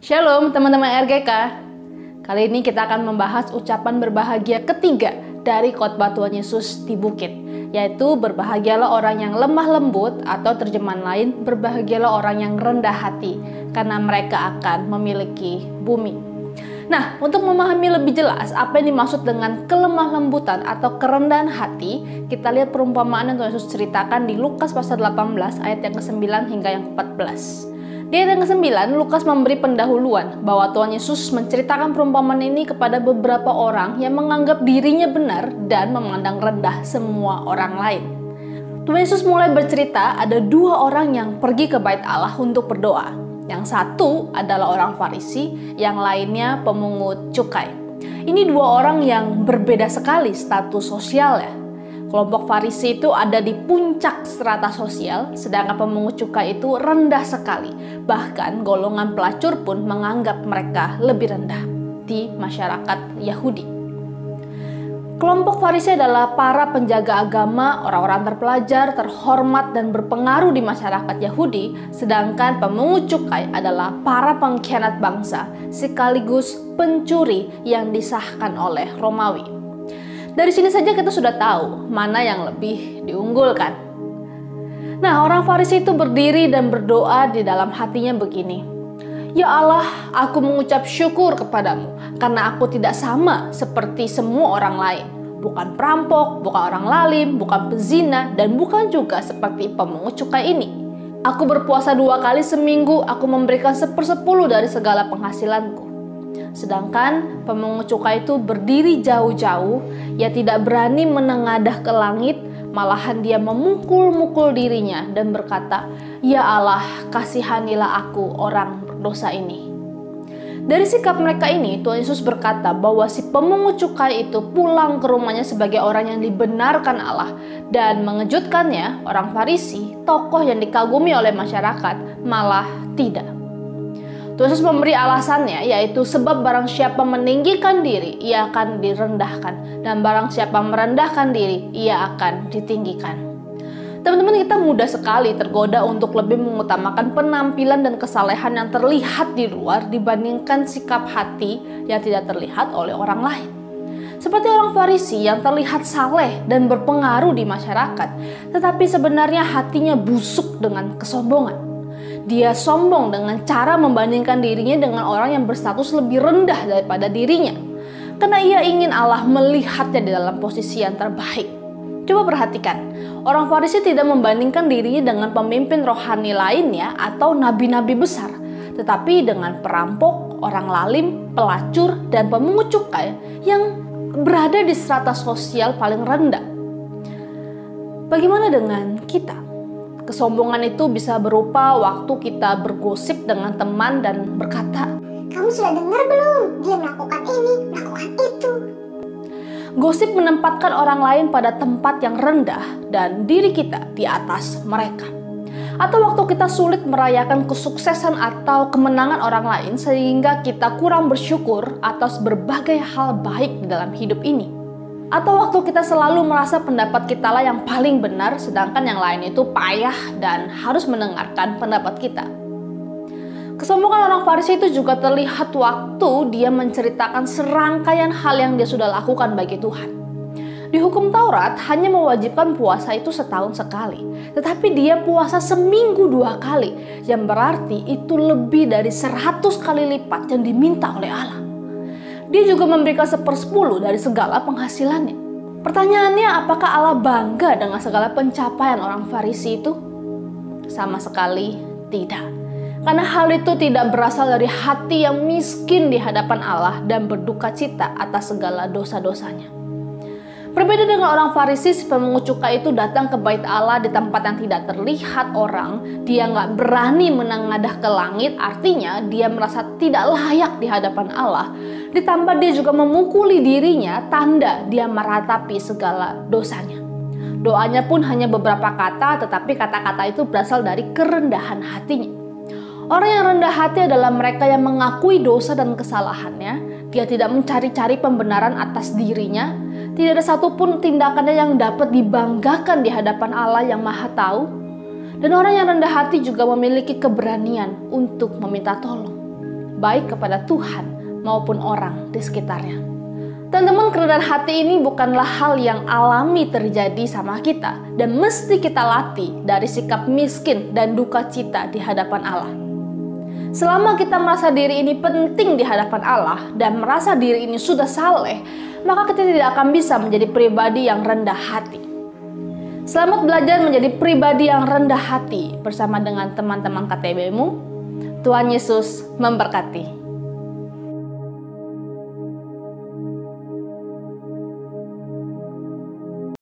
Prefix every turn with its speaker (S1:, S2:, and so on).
S1: Shalom teman-teman RGK. Kali ini kita akan membahas ucapan berbahagia ketiga dari khotbah Tuhan Yesus di bukit, yaitu berbahagialah orang yang lemah lembut, atau terjemahan lain, berbahagialah orang yang rendah hati, karena mereka akan memiliki bumi. Nah, untuk memahami lebih jelas apa yang dimaksud dengan kelemah lembutan atau kerendahan hati, kita lihat perumpamaan yang Tuhan Yesus ceritakan di Lukas pasal 18 ayat yang ke-9 hingga yang ke-14. Di ayat yang ke-9, Lukas memberi pendahuluan bahwa Tuhan Yesus menceritakan perumpamaan ini kepada beberapa orang yang menganggap dirinya benar dan memandang rendah semua orang lain. Tuhan Yesus mulai bercerita ada dua orang yang pergi ke bait Allah untuk berdoa. Yang satu adalah orang Farisi, yang lainnya pemungut cukai. Ini dua orang yang berbeda sekali status sosialnya. Kelompok Farisi itu ada di puncak strata sosial, sedangkan pemungut cukai itu rendah sekali. Bahkan golongan pelacur pun menganggap mereka lebih rendah di masyarakat Yahudi. Kelompok Farisi adalah para penjaga agama, orang-orang terpelajar, terhormat, dan berpengaruh di masyarakat Yahudi, sedangkan pemungut cukai adalah para pengkhianat bangsa, sekaligus pencuri yang disahkan oleh Romawi. Dari sini saja kita sudah tahu mana yang lebih diunggulkan. Nah, orang Farisi itu berdiri dan berdoa di dalam hatinya begini. Ya Allah, aku mengucap syukur kepadamu karena aku tidak sama seperti semua orang lain. Bukan perampok, bukan orang lalim, bukan pezina, dan bukan juga seperti pemungut cukai ini. Aku berpuasa 2 kali seminggu, aku memberikan 1/10 dari segala penghasilanku. Sedangkan pemungut cukai itu berdiri jauh-jauh, ia tidak berani menengadah ke langit, malahan dia memukul-mukul dirinya dan berkata, "Ya Allah, kasihanilah aku orang berdosa ini." Dari sikap mereka ini, Tuhan Yesus berkata bahwa si pemungut cukai itu pulang ke rumahnya sebagai orang yang dibenarkan Allah, dan mengejutkannya, orang Farisi, tokoh yang dikagumi oleh masyarakat, malah tidak. Tuhan Yesus memberi alasannya, yaitu sebab barang siapa meninggikan diri, ia akan direndahkan, dan barang siapa merendahkan diri, ia akan ditinggikan. Teman-teman, kita mudah sekali tergoda untuk lebih mengutamakan penampilan dan kesalehan yang terlihat di luar dibandingkan sikap hati yang tidak terlihat oleh orang lain. Seperti orang Farisi yang terlihat saleh dan berpengaruh di masyarakat, tetapi sebenarnya hatinya busuk dengan kesombongan. Dia sombong dengan cara membandingkan dirinya dengan orang yang berstatus lebih rendah daripada dirinya. Karena ia ingin Allah melihatnya di dalam posisi yang terbaik. Coba perhatikan, orang Farisi tidak membandingkan dirinya dengan pemimpin rohani lainnya atau nabi-nabi besar, tetapi dengan perampok, orang lalim, pelacur, dan pemungut cukai yang berada di strata sosial paling rendah. Bagaimana dengan kita? Kesombongan itu bisa berupa waktu kita bergosip dengan teman dan berkata,
S2: "Kamu sudah dengar belum? Dia melakukan ini, melakukan itu."
S1: Gosip menempatkan orang lain pada tempat yang rendah dan diri kita di atas mereka. Atau waktu kita sulit merayakan kesuksesan atau kemenangan orang lain sehingga kita kurang bersyukur atas berbagai hal baik di dalam hidup ini. Atau waktu kita selalu merasa pendapat kita lah yang paling benar, sedangkan yang lain itu payah dan harus mendengarkan pendapat kita. Kesombongan orang Farisi itu juga terlihat waktu dia menceritakan serangkaian hal yang dia sudah lakukan bagi Tuhan. Di hukum Taurat hanya mewajibkan puasa itu setahun sekali, tetapi dia puasa seminggu 2 kali, yang berarti itu lebih dari 100 kali lipat yang diminta oleh Allah. Dia juga memberikan 1/10 dari segala penghasilannya. Pertanyaannya, apakah Allah bangga dengan segala pencapaian orang Farisi itu? Sama sekali tidak. Karena hal itu tidak berasal dari hati yang miskin di hadapan Allah dan berduka cita atas segala dosa-dosanya. Berbeda dengan orang Farisi, si pemungut cukai itu datang ke bait Allah di tempat yang tidak terlihat orang. Dia nggak berani menengadah ke langit, artinya dia merasa tidak layak di hadapan Allah. Ditambah dia juga memukuli dirinya, tanda dia meratapi segala dosanya. Doanya pun hanya beberapa kata, tetapi kata-kata itu berasal dari kerendahan hatinya. Orang yang rendah hati adalah mereka yang mengakui dosa dan kesalahannya. Dia tidak mencari-cari pembenaran atas dirinya. Tidak ada satupun tindakannya yang dapat dibanggakan di hadapan Allah yang Maha Tahu. Dan orang yang rendah hati juga memiliki keberanian untuk meminta tolong. baik kepada Tuhan maupun orang di sekitarnya. Teman-teman, kerendahan hati ini bukanlah hal yang alami terjadi sama kita dan mesti kita latih dari sikap miskin dan duka cita di hadapan Allah. Selama kita merasa diri ini penting di hadapan Allah dan merasa diri ini sudah saleh, maka kita tidak akan bisa menjadi pribadi yang rendah hati. Selamat belajar menjadi pribadi yang rendah hati bersama dengan teman-teman KTB-mu. Tuhan Yesus memberkati.